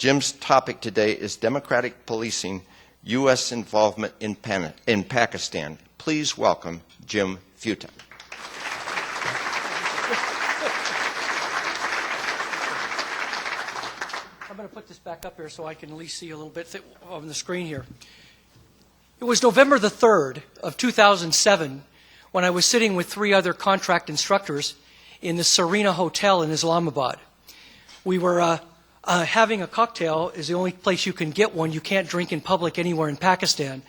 Jim's topic today is democratic policing, U.S. involvement in Pakistan. Please welcome Jim Fuda. I'm going to put this back up here so I can at least see a little bit on the screen here. It was November the 3rd of 2007 when I was sitting with 3 other contract instructors in the Serena Hotel in Islamabad. We were having a cocktail. Is the only place you can get one. You can't drink in public anywhere in Pakistan.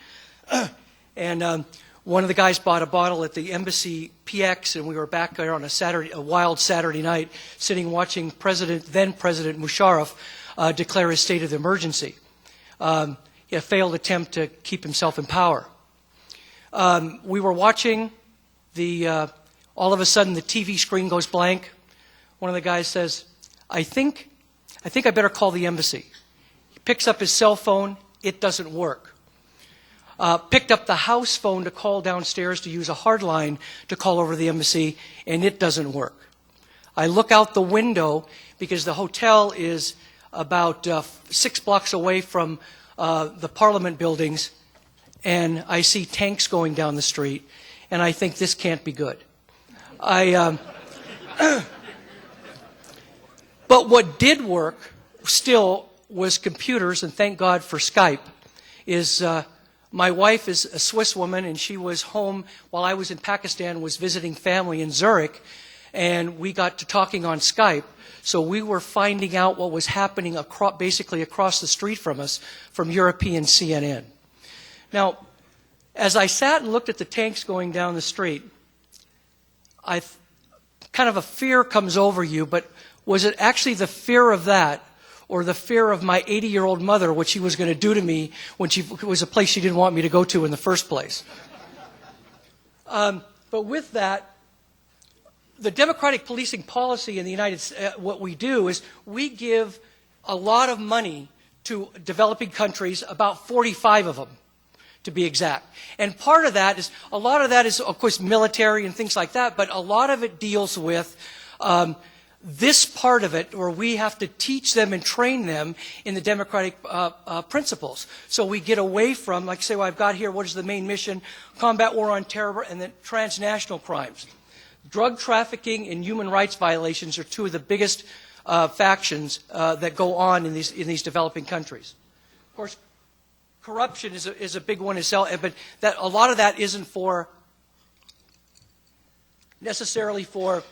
And one of the guys bought a bottle at the embassy PX, and we were back there on a wild Saturday night, sitting watching then President Musharraf declare his state of emergency. A failed attempt to keep himself in power. We were watching all of a sudden the TV screen goes blank. One of the guys says, I think I better call the embassy. He picks up his cell phone. It doesn't work. Picked up the house phone to call downstairs to use a hard line to call over the embassy, and it doesn't work. I look out the window because the hotel is about 6 blocks away from the parliament buildings, and I see tanks going down the street, and I think this can't be good. But what did work still was computers, and thank God for Skype. My wife is a Swiss woman, and she was home while I was in Pakistan, was visiting family in Zurich, and we got to talking on Skype. So we were finding out what was happening basically across the street from us from European CNN. Now, as I sat and looked at the tanks going down the street, kind of a fear comes over you, but was it actually the fear of that or the fear of my 80-year-old mother, what she was going to do to me when it was a place she didn't want me to go to in the first place? But with that, the democratic policing policy in the United States, what we do is we give a lot of money to developing countries, about 45 of them, to be exact. And part of that is, a lot of that is, of course, military and things like that, but a lot of it deals with this part of it where we have to teach them and train them in the democratic principles. So we get away from, like say, well, I've got here, what is the main mission? Combat war on terror and then transnational crimes. Drug trafficking and human rights violations are 2 of the biggest factions that go on in these developing countries. Of course, corruption is a big one itself, but a lot of that isn't necessarily for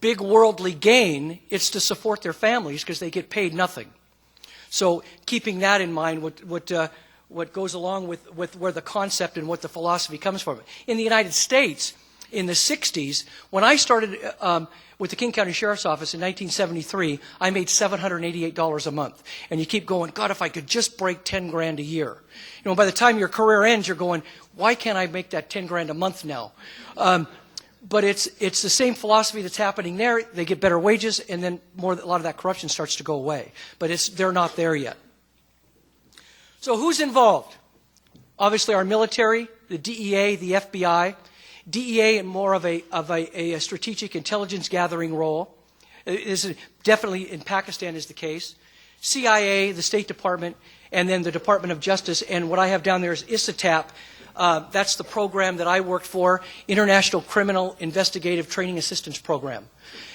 big worldly gain. It's to support their families because they get paid nothing. So keeping that in mind, what goes along with where the concept and what the philosophy comes from. In the United States, in the 60s, when I started with the King County Sheriff's Office in 1973, I made $788 a month. And you keep going, God, if I could just break 10 grand a year. You know, by the time your career ends, you're going, why can't I make that 10 grand a month now? But it's the same philosophy that's happening there. They get better wages, and then a lot of that corruption starts to go away. But they're not there yet. So who's involved? Obviously our military, the DEA, the FBI. DEA in more of a strategic intelligence gathering role. Is definitely in Pakistan is the case. CIA, the State Department, and then the Department of Justice. And what I have down there is ISATAP. That's the program that I worked for, International Criminal Investigative Training Assistance Program.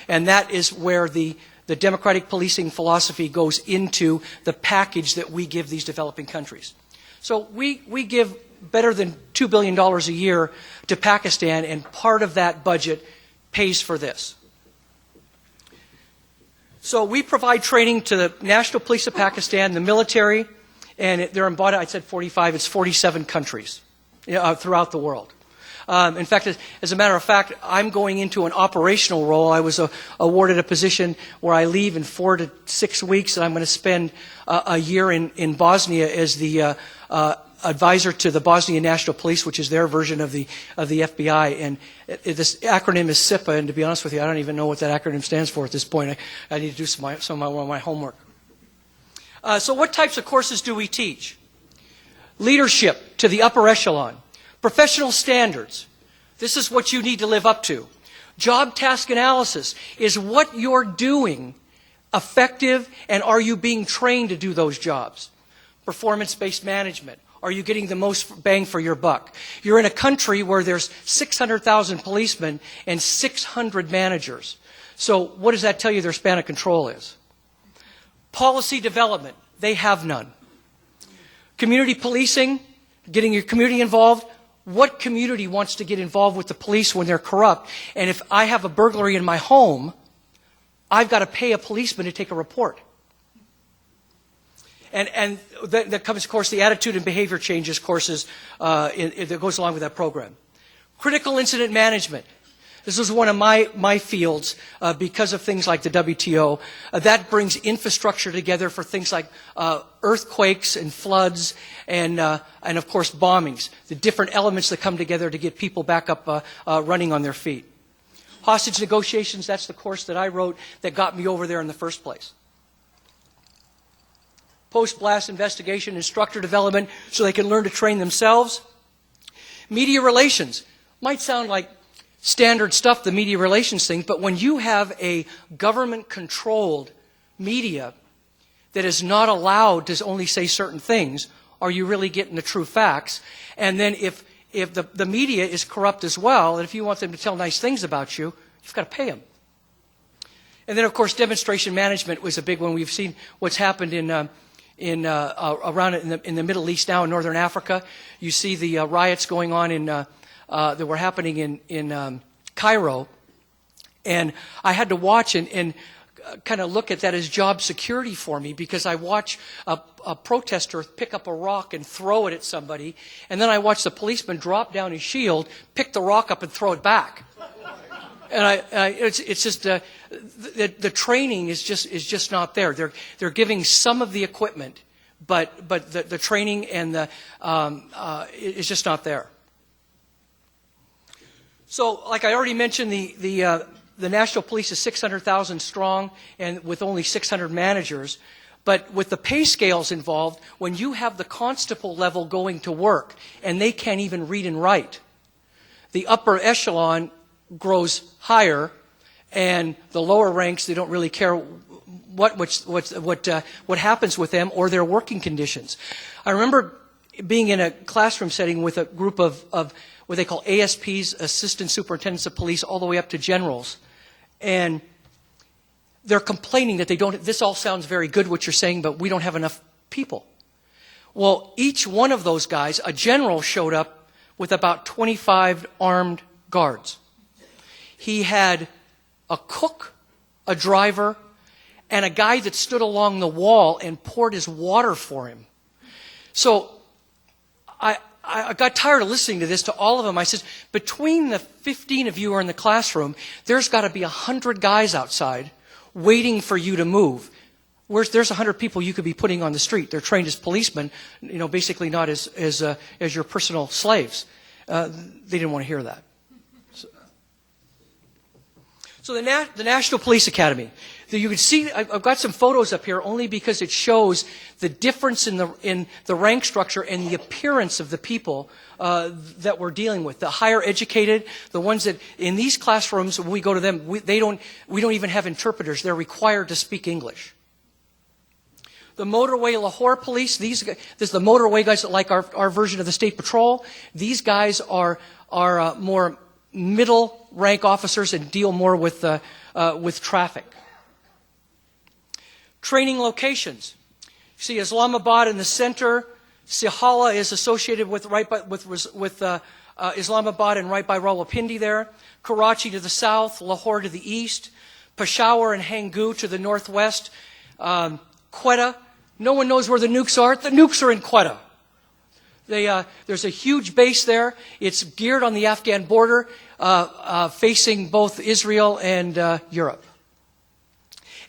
And that is where the democratic policing philosophy goes into the package that we give these developing countries. So we give better than $2 billion a year to Pakistan, and part of that budget pays for this. So we provide training to the National Police of Pakistan, the military, and they're embodied, I said 45, it's 47 countries throughout the world. In fact, as a matter of fact, I'm going into an operational role. I was awarded a position where I leave in 4 to 6 weeks, and I'm going to spend a year in Bosnia as the advisor to the Bosnian National Police, which is their version of the FBI. And this acronym is SIPA, and to be honest with you, I don't even know what that acronym stands for at this point. I need to do some of my homework. So what types of courses do we teach? Leadership to the upper echelon. Professional standards. This is what you need to live up to. Job task analysis is what you're doing effective, and are you being trained to do those jobs? Performance-based management. Are you getting the most bang for your buck? You're in a country where there's 600,000 policemen and 600 managers. So what does that tell you their span of control is? Policy development. They have none. Community policing, getting your community involved. What community wants to get involved with the police when they're corrupt? And if I have a burglary in my home, I've got to pay a policeman to take a report. And that comes, of course, the attitude and behavior changes courses that goes along with that program. Critical incident management. This is one of my fields because of things like the WTO. That brings infrastructure together for things like earthquakes and floods and of course, bombings. The different elements that come together to get people back up running on their feet. Hostage negotiations, that's the course that I wrote that got me over there in the first place. Post-blast investigation, instructor development, so they can learn to train themselves. Media relations. Might sound like standard stuff, the media relations thing, but when you have a government-controlled media that is not allowed to only say certain things, are you really getting the true facts? And then if the media is corrupt as well, and if you want them to tell nice things about you, you've got to pay them. And then, of course, demonstration management was a big one. We've seen what's happened around in the Middle East now, in Northern Africa. You see the riots going on that were happening in Cairo. And I had to watch and kind of look at that as job security for me, because I watch a protester pick up a rock and throw it at somebody, and then I watch the policeman drop down his shield, pick the rock up and throw it back. And it's just the training is just not there. They're giving some of the equipment, but the training and is just not there. So, like I already mentioned, the National Police is 600,000 strong, and with only 600 managers. But with the pay scales involved, when you have the constable level going to work and they can't even read and write, the upper echelon grows higher, and the lower ranks, they don't really care what happens with them or their working conditions. I remember being in a classroom setting with a group of what they call ASPs, Assistant Superintendents of Police, all the way up to generals, and they're complaining that this all sounds very good what you're saying, but we don't have enough people. Well, each one of those guys, a general showed up with about 25 armed guards. He had a cook, a driver, and a guy that stood along the wall and poured his water for him. So I got tired of listening to this, to all of them. I said, between the 15 of you who are in the classroom, there's got to be 100 guys outside waiting for you to move. There's 100 people you could be putting on the street. They're trained as policemen, basically not as your personal slaves. They didn't want to hear that. So the National Police Academy. You can see, I've got some photos up here only because it shows the difference in the rank structure and the appearance of the people that we're dealing with. The higher educated, the ones that in these classrooms, when we go to them, we don't even have interpreters. They're required to speak English. The Motorway Lahore Police, this is the motorway guys that like our version of the State Patrol. These guys are more middle rank officers and deal more with traffic. Training locations. You see Islamabad in the center. Sihala is associated with Islamabad and right by Rawalpindi there. Karachi to the south, Lahore to the east, Peshawar and Hanggu to the northwest. Quetta. No one knows where the nukes are. The nukes are in Quetta. There's a huge base there. It's geared on the Afghan border, facing both Israel and Europe.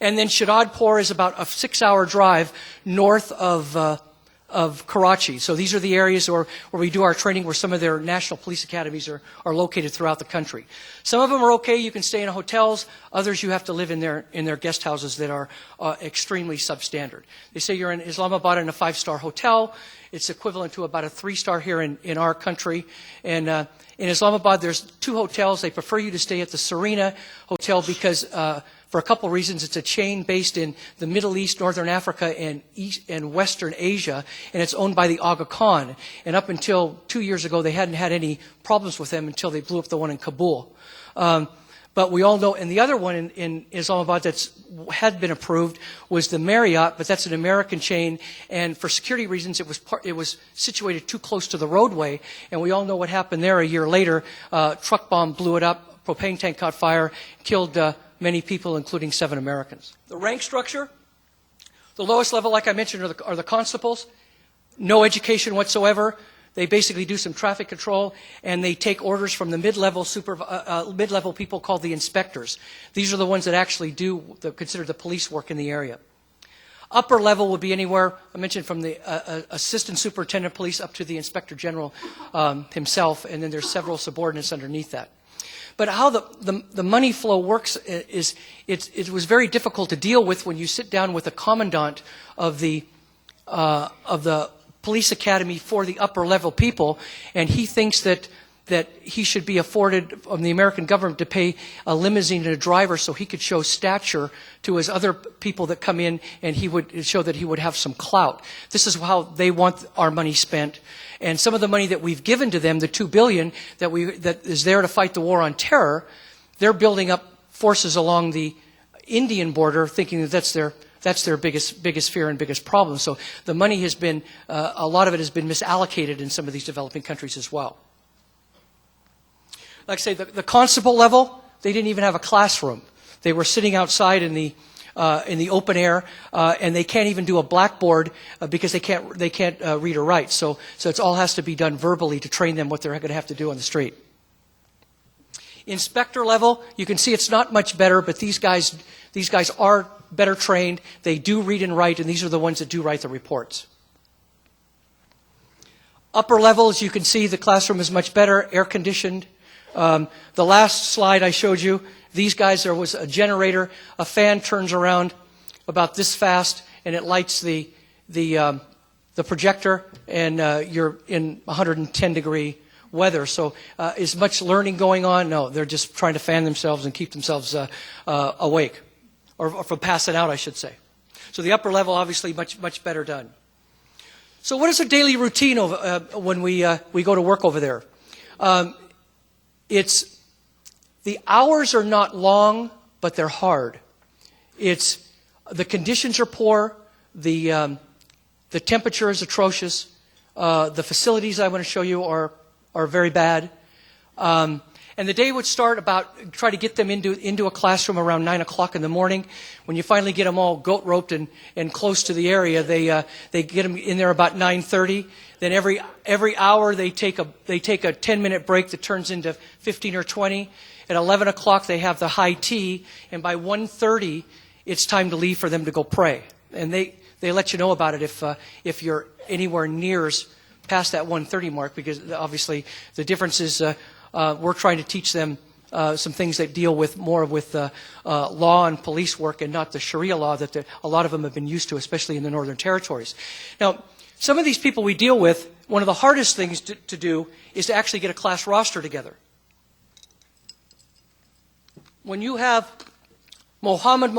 And then Shadadpur is about a 6-hour drive north of Karachi. So these are the areas where we do our training, where some of their national police academies are located throughout the country. Some of them are okay. You can stay in hotels. Others you have to live in their guest houses that are extremely substandard. They say you're in Islamabad in a 5-star hotel. It's equivalent to about a 3-star here in our country. And in Islamabad, there's 2 hotels. They prefer you to stay at the Serena Hotel because for a couple reasons. It's a chain based in the Middle East, Northern Africa, and East and Western Asia, and it's owned by the Aga Khan. And up until 2 years ago, they hadn't had any problems with them until they blew up the one in Kabul. But we all know, and the other one in Islamabad that's had been approved was the Marriott, but that's an American chain, and for security reasons, it was situated too close to the roadway, and we all know what happened there a year later. Truck bomb blew it up, propane tank caught fire, killed many people, including 7 Americans. The rank structure, the lowest level, like I mentioned, are the constables. No education whatsoever. They basically do some traffic control, and they take orders from the mid-level people called the inspectors. These are the ones that actually consider the police work in the area. Upper level would be anywhere, I mentioned, from the assistant superintendent of police up to the inspector general himself, and then there's several subordinates underneath that. But how the money flow works is it was very difficult to deal with when you sit down with the commandant of the police academy for the upper level people, and he thinks that he should be afforded from the American government to pay a limousine and a driver so he could show stature to his other people that come in, and he would show that he would have some clout. This is how they want our money spent. And some of the money that we've given to them, the $2 billion that is there to fight the war on terror, they're building up forces along the Indian border, thinking that that's their biggest fear and biggest problem. So the money has been, a lot of it has been misallocated in some of these developing countries as well. Like I say, the constable level, they didn't even have a classroom. They were sitting outside in the open air, and they can't even do a blackboard because they can't read or write. So it all has to be done verbally to train them what they're going to have to do on the street. Inspector level, you can see it's not much better, but these guys are better trained. They do read and write, and these are the ones that do write the reports. Upper levels, you can see the classroom is much better, air conditioned. The last slide I showed you, these guys, there was a generator, a fan turns around about this fast, and it lights the projector, and you're in 110-degree weather. So is much learning going on? No, they're just trying to fan themselves and keep themselves awake, or from passing out, I should say. So the upper level, obviously, much better done. So what is a daily routine when we go to work over there? The hours are not long, but they're hard. The conditions are poor. The temperature is atrocious. The facilities I want to show you are very bad. And the day would start try to get them into a classroom around 9 o'clock in the morning. When you finally get them all goat roped and close to the area, they get them in there about 9:30. Then every hour they take a 10-minute break that turns into 15 or 20. At 11 o'clock they have the high tea, and by 1:30 it's time to leave for them to go pray. And they let you know about it if you're anywhere near past that 1:30 mark, because obviously the difference is we're trying to teach them some things that deal more with law and police work, and not the Sharia law that a lot of them have been used to, especially in the Northern Territories. Now, some of these people we deal with, one of the hardest things to do is to actually get a class roster together. When you have Muhammad,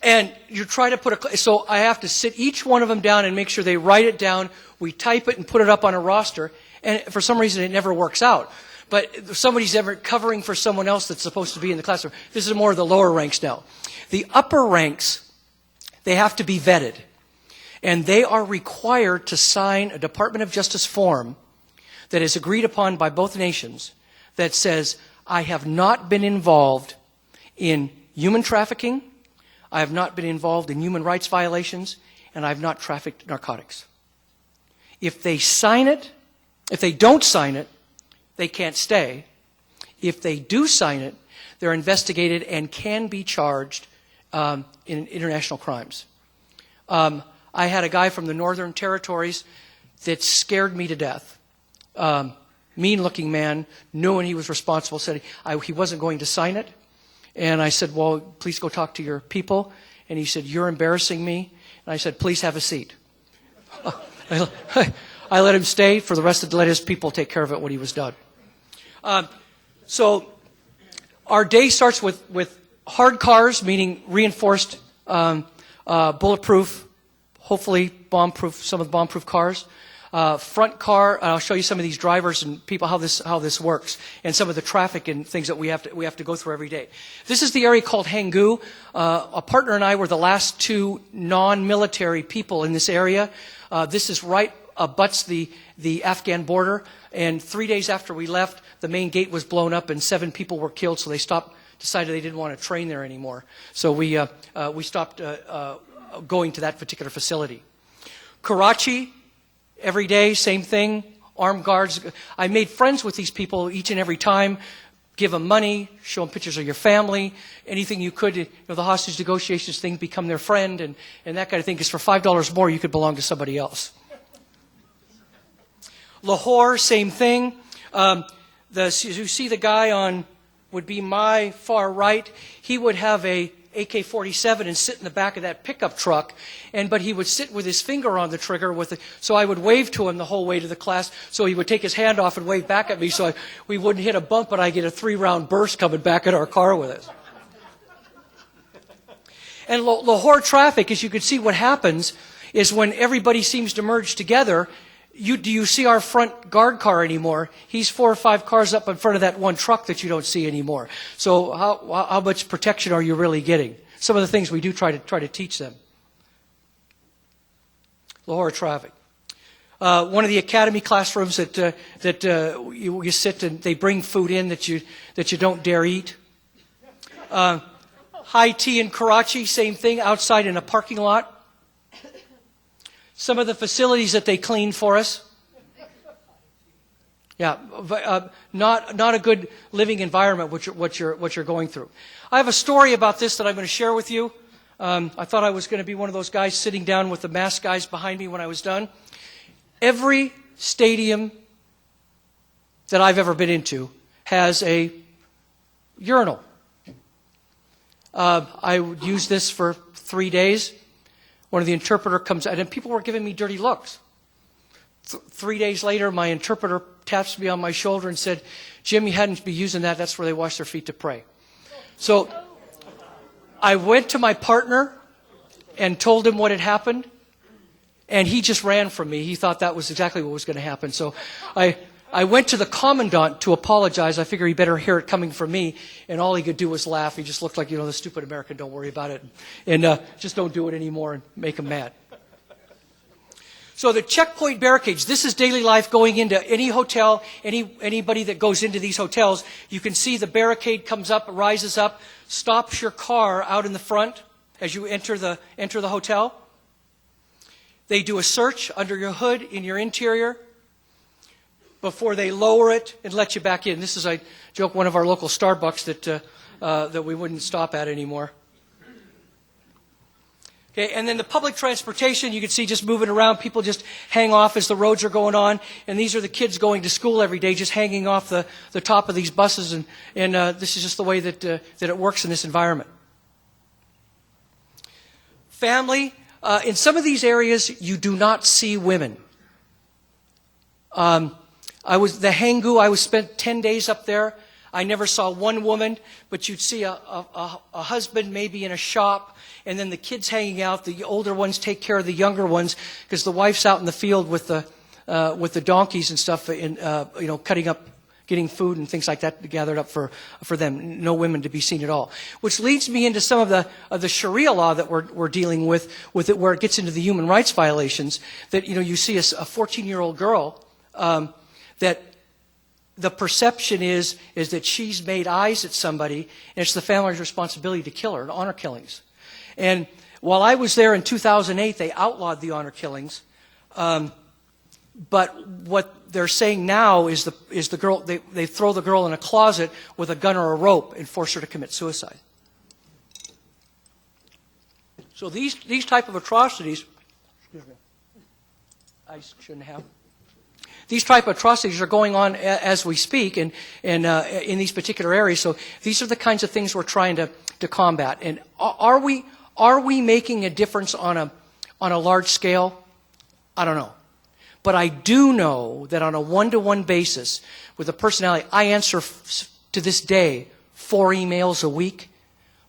and you try to so I have to sit each one of them down and make sure they write it down. We type it and put it up on a roster, and for some reason it never works out. But if somebody's ever covering for someone else that's supposed to be in the classroom, this is more of the lower ranks now. The upper ranks, they have to be vetted, and they are required to sign a Department of Justice form that is agreed upon by both nations that says, I have not been involved in human trafficking, I have not been involved in human rights violations, and I have not trafficked narcotics. If they sign it, if they don't sign it, they can't stay. If they do sign it, they're investigated and can be charged in international crimes. I had a guy from the Northern Territories that scared me to death. Mean-looking man, knowing he was responsible, said he wasn't going to sign it. And I said, well, please go talk to your people. And he said, you're embarrassing me. And I said, please have a seat. I let him stay for the rest of let his people take care of it when he was done. So Our day starts with hard cars, meaning reinforced, bulletproof, hopefully bomb-proof, some of the bomb-proof cars. Front car, I'll show you some of these drivers and people how this works, and some of the traffic and things that we have to go through every day. This is the area called Hanggu. A partner and I were the last two non-military people in this area. This is right abuts the Afghan border, and 3 days after we left, the main gate was blown up and 7 people were killed, so they decided they didn't want to train there anymore. So we stopped going to that particular facility. Karachi, every day, same thing, armed guards. I made friends with these people each and every time. Give them money, show them pictures of your family, anything you could. The hostage negotiations thing, become their friend, and that kind of thing. Because for $5 more, you could belong to somebody else. Lahore, same thing. You see the guy on, would be my far right. He would have a AK-47 and sit in the back of that pickup truck, but he would sit with his finger on the trigger so I would wave to him the whole way to the class, so he would take his hand off and wave back at me so we wouldn't hit a bump, but I get a 3-round burst coming back at our car with us. And Lahore traffic, as you can see, what happens is when everybody seems to merge together, do you see our front guard car anymore? He's 4 or 5 cars up in front of that one truck that you don't see anymore. So how much protection are you really getting? Some of the things we do try to teach them. Lahore traffic. One of the academy classrooms that you sit and they bring food in that you don't dare eat. High tea in Karachi, same thing, outside in a parking lot. Some of the facilities that they clean for us. Yeah, not a good living environment what you're going through. I have a story about this that I'm going to share with you. I thought I was going to be one of those guys sitting down with the masked guys behind me when I was done. Every stadium that I've ever been into has a urinal. I would use this for 3 days. One of the interpreter comes out, and people were giving me dirty looks. 3 days later, my interpreter taps me on my shoulder and said, "Jim, you hadn't be using that. That's where they wash their feet to pray." So I went to my partner and told him what had happened, and he just ran from me. He thought that was exactly what was going to happen. So I went to the commandant to apologize. I figured he better hear it coming from me, and all he could do was laugh. He just looked like, the stupid American, don't worry about it, and just don't do it anymore and make him mad. So the checkpoint barricades, this is daily life going into any hotel, anybody that goes into these hotels. You can see the barricade comes up, rises up, stops your car out in the front as you enter the hotel. They do a search under your hood in your interior before they lower it and let you back in. This is, I joke, one of our local Starbucks that we wouldn't stop at anymore. Okay, and then the public transportation, you can see just moving around. People just hang off as the roads are going on. And these are the kids going to school every day, just hanging off the top of these buses. And this is just the way that it works in this environment. Family, in some of these areas, you do not see women. The Hanggu, I spent 10 days up there. I never saw one woman, but you'd see a husband maybe in a shop, and then the kids hanging out. The older ones take care of the younger ones because the wife's out in the field with the donkeys and stuff, cutting up, getting food and things like that gathered up for them. No women to be seen at all. Which leads me into some of the Sharia law that we're dealing with it, where it gets into the human rights violations. That you see a 14-year-old girl that the perception is that she's made eyes at somebody, and it's the family's responsibility to kill her, honor killings. And while I was there in 2008, they outlawed the honor killings. But what they're saying now is the girl, they throw the girl in a closet with a gun or a rope and force her to commit suicide. So these type of atrocities, I shouldn't have. These type of atrocities are going on as we speak, and in these particular areas. So these are the kinds of things we're trying to combat. And are we making a difference on a large scale? I don't know, but I do know that on a one-to-one basis with a personality, I answer to this day 4 emails a week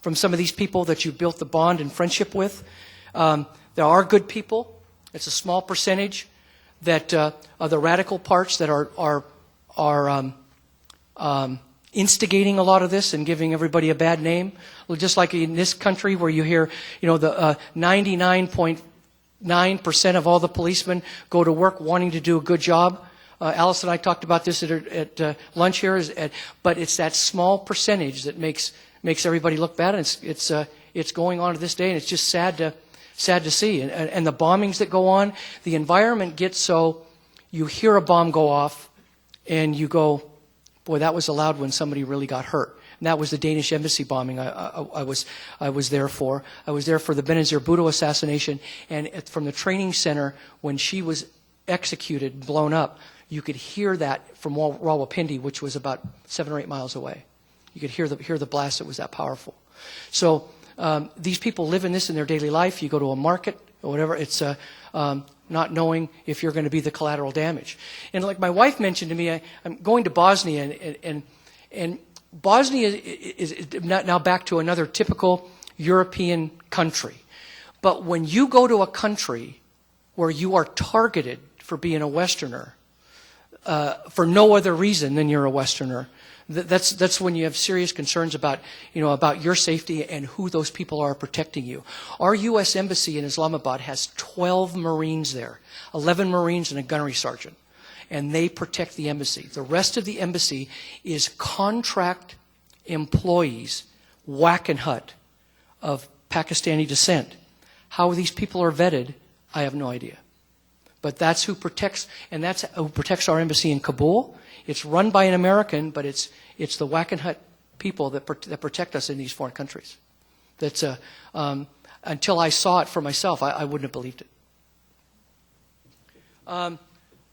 from some of these people that you built the bond and friendship with. There are good people. It's a small percentage that are the radical parts that are instigating a lot of this and giving everybody a bad name. Well, just like in this country where you hear, the 99.9% of all the policemen go to work wanting to do a good job. Alice and I talked about this at lunch here, but it's that small percentage that makes everybody look bad, and it's going on to this day, and it's just sad to see. And the bombings that go on, the environment gets so you hear a bomb go off, and you go, boy, that was a loud when somebody really got hurt. And that was the Danish embassy bombing I was there for. I was there for the Benazir Bhutto assassination, and from the training center when she was executed, blown up, you could hear that from Rawalpindi, which was about 7 or 8 miles away. You could hear the blast. It was that powerful. So these people live in this in their daily life. You go to a market or whatever. It's not knowing if you're going to be the collateral damage. And like my wife mentioned to me, I'm going to Bosnia, and Bosnia is now back to another typical European country. But when you go to a country where you are targeted for being a Westerner, for no other reason than you're a Westerner, that's when you have serious concerns about your safety and who those people are protecting you. Our U.S. Embassy in Islamabad has 12 Marines there, 11 Marines and a gunnery sergeant, and they protect the embassy. The rest of the embassy is contract employees, whack and hut, of Pakistani descent. How these people are vetted, I have no idea. But that's who protects, and that's who protects our embassy in Kabul. It's run by an American, but it's the whack and hut people that protect us in these foreign countries. That's until I saw it for myself, I wouldn't have believed it.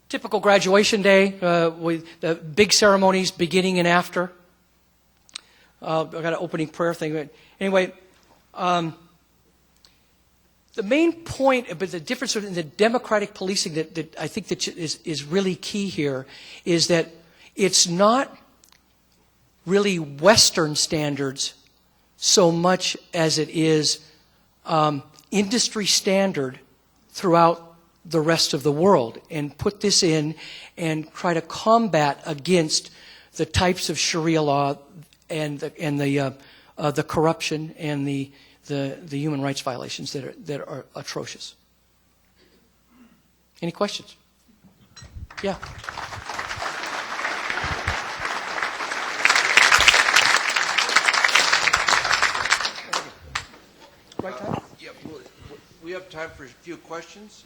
Typical graduation day with the big ceremonies beginning and after. I got an opening prayer thing, but anyway. The main point, but the difference in the democratic policing that I think that is really key here is that it's not really Western standards so much as it is industry standard throughout the rest of the world, and put this in and try to combat against the types of Sharia law and the corruption and the human rights violations that are atrocious. Any questions? Yeah. Right time? Yeah, we have time for a few questions.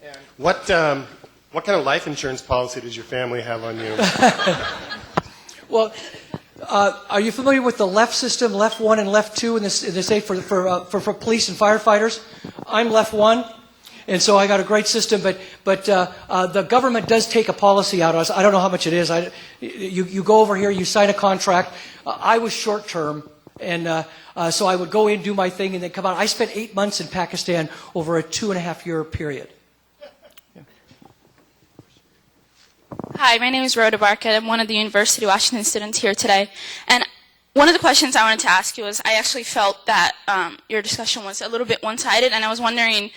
And What kind of life insurance policy does your family have on you? Well, are you familiar with the left system, left 1 and left 2 in the state for police and firefighters? I'm left 1, and so I got a great system. But the government does take a policy out of us. I don't know how much it is. You go over here, you sign a contract. I was short term, and so I would go in, do my thing, and then come out. I spent 8 months in Pakistan over a 2.5-year period. Hi, my name is Rhoda Barker. I'm one of the University of Washington students here today. And one of the questions I wanted to ask you was, I actually felt that your discussion was a little bit one-sided, and I was wondering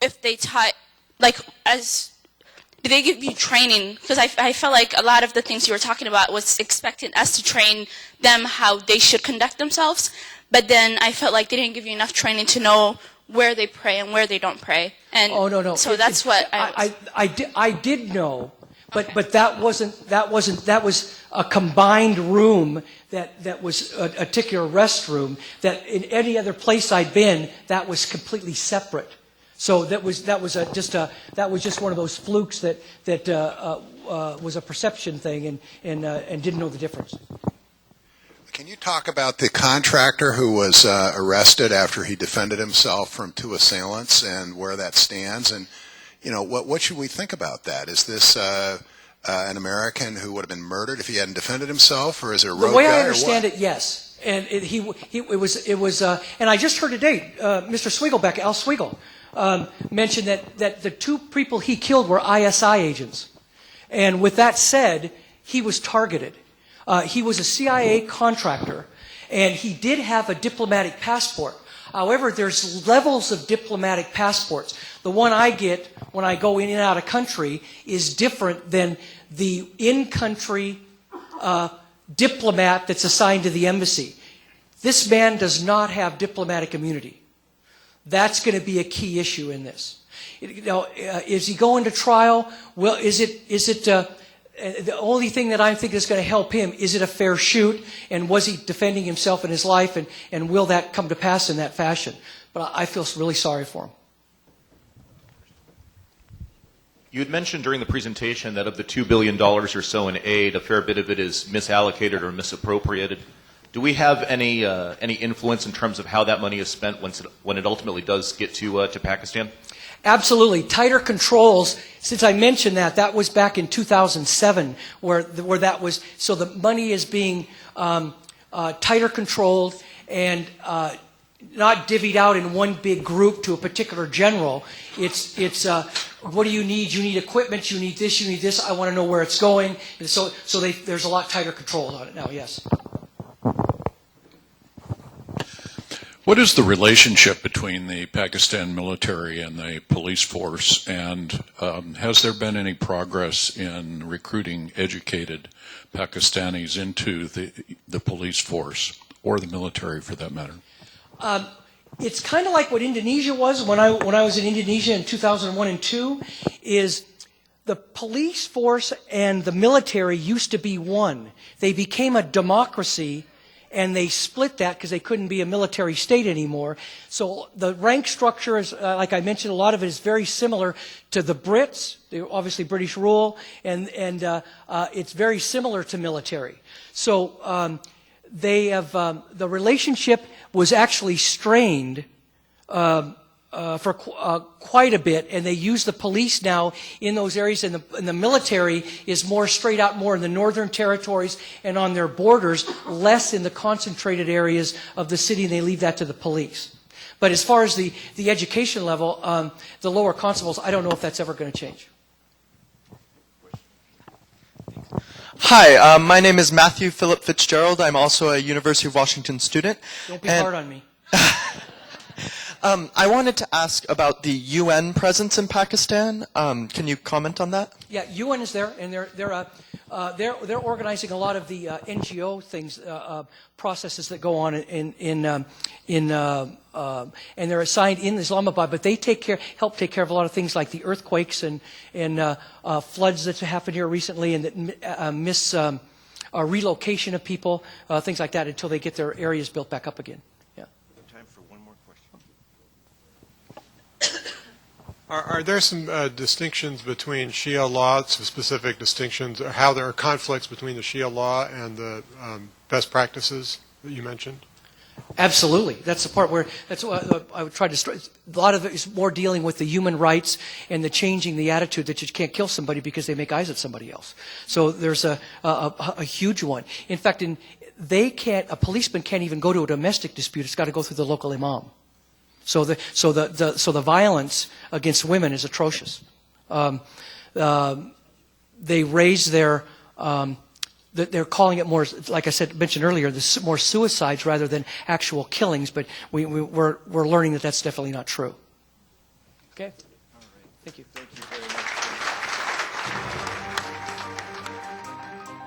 if they taught, do they give you training? Because I felt like a lot of the things you were talking about was expecting us to train them how they should conduct themselves, but then I felt like they didn't give you enough training to know where they pray and where they don't pray. And oh no! So that's what I did know. But that was a combined room that was a particular restroom that in any other place I'd been, that was completely separate. So that was just one of those flukes that was a perception thing and didn't know the difference. Can you talk about the contractor who was arrested after he defended himself from 2 assailants and where that stands? And what should we think about that? Is this an American who would have been murdered if he hadn't defended himself, or is it a rogue guy? The way I understand it, yes. And it was. And I just heard today, Mr. Swiegelbeck, Al Swiegel, mentioned that the 2 people he killed were ISI agents. And with that said, he was targeted. He was a CIA contractor, and he did have a diplomatic passport. However, there's levels of diplomatic passports. The one I get when I go in and out of country is different than the in-country diplomat that's assigned to the embassy. This man does not have diplomatic immunity. That's going to be a key issue in this. Is he going to trial? Well, is it the only thing that I think is going to help him, is it a fair shoot? And was he defending himself and his life? And will that come to pass in that fashion? But I feel really sorry for him. You had mentioned during the presentation that of the $2 billion or so in aid, a fair bit of it is misallocated or misappropriated. Do we have any influence in terms of how that money is spent when it ultimately does get to Pakistan? Absolutely. Tighter controls, since I mentioned that was back in 2007 where that was, so the money is being tighter controlled and not divvied out in one big group to a particular general. It's what do you need? You need equipment, you need this, I want to know where it's going. And so there's a lot tighter control on it now, yes. What is the relationship between the Pakistan military and the police force, and has there been any progress in recruiting educated Pakistanis into the police force, or the military for that matter? It's kind of like what Indonesia was when I was in Indonesia in 2001 and 2, is the police force and the military used to be one. They became a democracy, and they split that because they couldn't be a military state anymore. So the rank structure is, like I mentioned, a lot of it is very similar to the Brits. They're obviously British rule, and it's very similar to military. So they have the relationship was actually strained for quite a bit, and they use the police now in those areas, and the military is more straight out, more in the northern territories and on their borders, less in the concentrated areas of the city, and they leave that to the police. But as far as the education level, the lower constables, I don't know if that's ever going to change. Hi, my name is Matthew Philip Fitzgerald. I'm also a University of Washington student. Don't be hard on me. I wanted to ask about the UN presence in Pakistan. Can you comment on that? Yeah, UN is there, and they're organizing a lot of the NGO things, processes that go on and they're assigned in Islamabad. But they help take care of a lot of things like the earthquakes and floods that happened here recently, and that relocation of people, things like that, until they get their areas built back up again. Are there some distinctions between Shia law, some specific distinctions, or how there are conflicts between the Shia law and the best practices that you mentioned? Absolutely. That's the part where, that's what I would try to stress. A lot of it is more dealing with the human rights and the changing the attitude that you can't kill somebody because they make eyes at somebody else. So there's a huge one. In fact, a policeman can't even go to a domestic dispute. It's got to go through the local imam. So the violence against women is atrocious. They raise their they're calling it more, like I mentioned earlier, more suicides rather than actual killings. But we're learning that that's definitely not true. Okay. All right. Thank you. Thank you very much.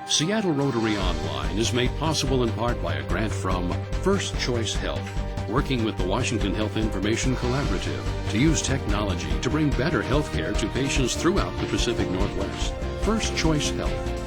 Seattle Rotary Online is made possible in part by a grant from First Choice Health, working with the Washington Health Information Collaborative to use technology to bring better health care to patients throughout the Pacific Northwest. First Choice Health.